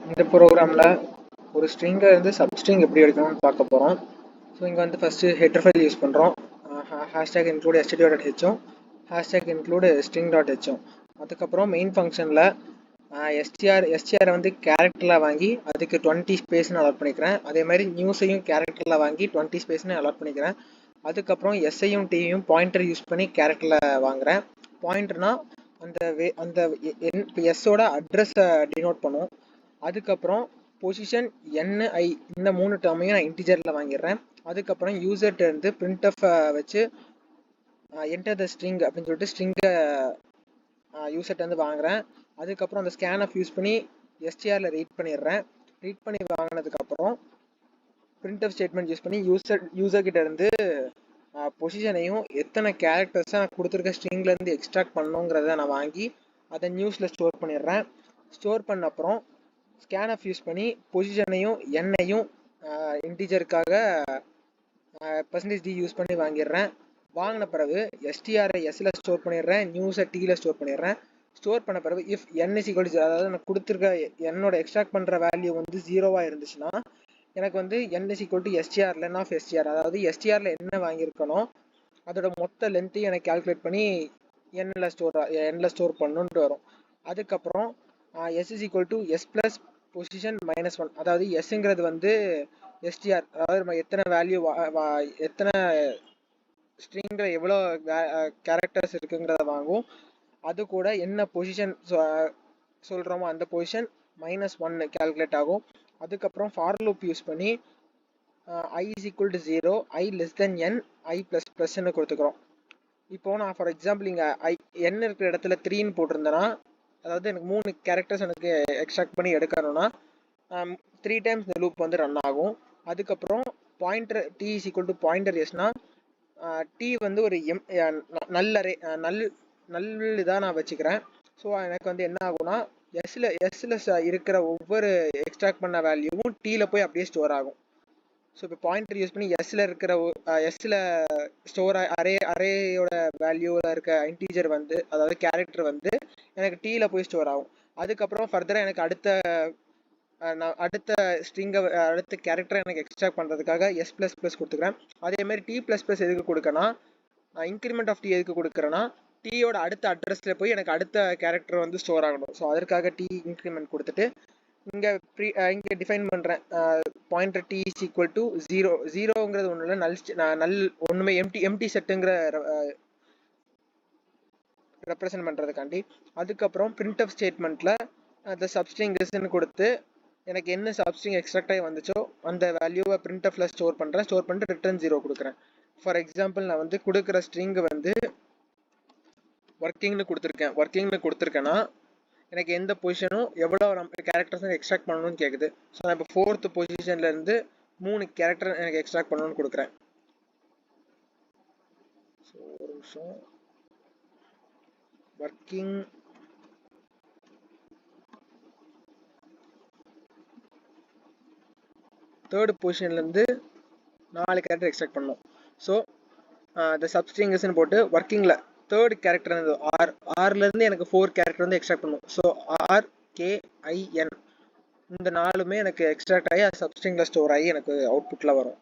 இந்த ப்ரோக்ராமில் ஒரு ஸ்ட்ரிங்கை வந்து சப்ஸ்ட்ரிங் எப்படி எடுக்கணும்னு பார்க்க போகிறோம். ஸோ இங்கே வந்து ஃபஸ்ட்டு ஹெட்டர் ஃபைல் யூஸ் பண்ணுறோம். ஹேஷ்டேக் இன்க்ளூட் stdio.hம் ஹேஷ்டேக் இன்க்ளூட் string.hம். அதுக்கப்புறம் மெயின் ஃபங்க்ஷனில் எஸ்டிஆர் வந்து கேரக்டரில் வாங்கி அதுக்கு 20 ஸ்பேஸ்னு அலாட் பண்ணிக்கிறேன். அதே மாதிரி நியூஸையும் கேரக்டரில் வாங்கி 20 ஸ்பேஸ்னு அலாட் பண்ணிக்கிறேன். அதுக்கப்புறம் எஸ்ஐயும் டியும் பாயிண்டர் யூஸ் பண்ணி கேரக்டரில் வாங்குகிறேன். பாயிண்டர்னா அந்த எஸ்ஸோட அட்ரஸை டினோட் பண்ணும். அதுக்கப்புறம் பொசிஷன் NI இந்த 3 டேர்மையும் நான் இன்டிஜரில் வாங்கிடுறேன். அதுக்கப்புறம் யூசர்கிட்ட இருந்து printf வச்சு என்டர் த ஸ்ட்ரிங் அப்படின்னு சொல்லிட்டு ஸ்ட்ரிங்கை யூசர்கிட்ட இருந்து வாங்குறேன். அதுக்கப்புறம் அந்த ஸ்கேன்எஃப் யூஸ் பண்ணி எஸ்டிஆரில் ரீட் பண்ணிடுறேன். ரீட் பண்ணி வாங்கினதுக்கப்புறம் printf ஸ்டேட்மெண்ட் யூஸ் பண்ணி யூசர்கிட்ட இருந்து பொசிஷனையும் எத்தனை கேரக்டர்ஸை நான் கொடுத்துருக்க ஸ்ட்ரிங்லேருந்து எக்ஸ்ட்ராக்ட் பண்ணணுங்கிறத நான் வாங்கி அதை நியூஸில் ஸ்டோர் பண்ணிடுறேன். ஸ்டோர் பண்ண அப்புறம் ஸ்கேன்எஃப் யூஸ் பண்ணி பொசிஷனையும் எண்ணையும் இன்டிஜருக்காக %d யூஸ் பண்ணி வாங்கிடுறேன். வாங்கின பிறகு எஸ்டிஆரை எஸ்ஸில் ஸ்டோர் பண்ணிடுறேன், நியூஸை டியில் ஸ்டோர் பண்ணிடுறேன். ஸ்டோர் பண்ண பிறகு இஃப் n = 0, அதாவது நான் கொடுத்துருக்க என்னோட எக்ஸ்ட்ராக்ட் பண்ணுற வேல்யூ வந்து 0வாக இருந்துச்சுன்னா எனக்கு வந்து n = str len of str, அதாவது எஸ்டிஆரில் என்ன வாங்கியிருக்கணும் அதோட மொத்த லென்த்தையும் எனக்கு கால்குலேட் பண்ணி எண்ணில் ஸ்டோர் பண்ணணுன்ட்டு வரும். அதுக்கப்புறம் s = s + பொசிஷன் -1, அதாவது எஸ்ங்கிறது வந்து எஸ்டிஆர், அதாவது நம்ம எத்தனை வேல்யூ எத்தனை ஸ்ட்ரிங்கில் எவ்வளோ கேரக்டர்ஸ் இருக்குங்கிறத வாங்கும். அது கூட என்ன பொசிஷன் சொல்கிறோமோ அந்த பொசிஷன் -1 கால்குலேட் ஆகும். அதுக்கப்புறம் ஃபார் லூப் யூஸ் பண்ணி i = 0, i n, i ++ன்னு கொடுத்துக்கிறோம். இப்போ நான் ஃபார் எக்ஸாம்பிள் இங்கே n இருக்கிற இடத்துல 3ன்னு போட்டிருந்தேன்னா, அதாவது எனக்கு 3 கேரக்டர்ஸ் எனக்கு எக்ஸ்ட்ராக்ட் பண்ணி எடுக்கணும்னா 3 டைம்ஸ் இந்த லூப் வந்து ரன் ஆகும். அதுக்கப்புறம் பாயிண்டர் t = பாயிண்டர் எஸ்னா t வந்து ஒரு நல் இதாக நான் வச்சுக்கிறேன். ஸோ எனக்கு வந்து என்ன ஆகும்னா எஸ்ஸில் இருக்கிற ஒவ்வொரு எக்ஸ்ட்ராக்ட் பண்ண வேல்யூவும் டீயில் போய் அப்படியே ஸ்டோர் ஆகும். ஸோ இப்போ பாயிண்டர் யூஸ் பண்ணி எஸ்ஸில் ஸ்டோர் அரேயோட வேல்யூவில் இருக்க இன்டீஜர் வந்து, அதாவது கேரக்டர் வந்து எனக்கு டீயில் போய் ஸ்டோர் ஆகும். அதுக்கப்புறம் ஃபர்தராக எனக்கு அடுத்த ஸ்ட்ரிங்கை அடுத்த கேரக்டரை எனக்கு எக்ஸ்ட்ராக்ட் பண்ணுறதுக்காக s ++ கொடுத்துக்கிறேன். அதேமாதிரி t++ எதுக்கு கொடுக்கனா, இன்க்ரிமெண்ட் ஆஃப் டி எதுக்கு கொடுக்குறேன்னா டீயோட அடுத்த அட்ரஸில் போய் எனக்கு அடுத்த கேரக்டர் வந்து ஸ்டோர் ஆகணும். ஸோ அதற்காக டி இன்க்ரிமெண்ட் கொடுத்துட்டு இங்கே டிஃபைன் பண்ணுறேன் பாயிண்டர் t = 0. 0ங்கிறது ஒன்றும் இல்லை, நல் ஒன்றுமே எம்டி செட்டுங்கிற ரெப்ரசன்ட் பண்ணுறதுக்காண்டி. அதுக்கப்புறம் printf ஸ்டேட்மெண்ட்டில் அந்த சப்ஸ்ட்ரிங்ஸ்ன்னு கொடுத்து எனக்கு என்ன சப்ஸ்ட்ரிங் எக்ஸ்ட்ராக்ட் ஆகி வந்துச்சோ அந்த வேல்யூவை printfல ஸ்டோர் பண்ணிட்டு ரிட்டர்ன் 0 கொடுக்குறேன். ஃபார் எக்ஸாம்பிள் நான் வந்து கொடுக்குற ஸ்ட்ரிங்கு வந்து ஒர்க்கிங்னு கொடுத்துருக்கேன்னா எனக்கு எந்த பொசிஷனும் எவ்வளோ கேரக்டர்ஸ் எக்ஸ்ட்ராக்ட் பண்ணணும்னு கேட்குது. ஸோ நான் இப்போ 4th பொசிஷன்லேருந்து 3 கேரக்டர் எனக்கு எக்ஸ்ட்ராக்ட் பண்ணணும்னு கொடுக்குறேன். ஸோ ஒரு நிமிஷம், ஒர்க்கிங் தேர்ட் பொசிஷன்லேருந்து 4 கேரக்டர் எக்ஸ்ட்ராக்ட் பண்ணணும். ஸோ இந்த சப்ஸ்ட்ரிங்ஸ்ன்னு போட்டு ஒர்க்கிங்கில் தேர்ட் கேரக்டர் இருந்தது ஆர்லேருந்து எனக்கு 4 கேரக்டர் வந்து எக்ஸ்ட்ராக்ட் பண்ணணும். ஸோ RKIN இந்த 4மே எனக்கு எக்ஸ்ட்ராக்ட் ஆகி சப்ஸ்ட்ரிங்கில் ஸ்டோர் ஆகி எனக்கு அவுட்புட்டில் வரும்.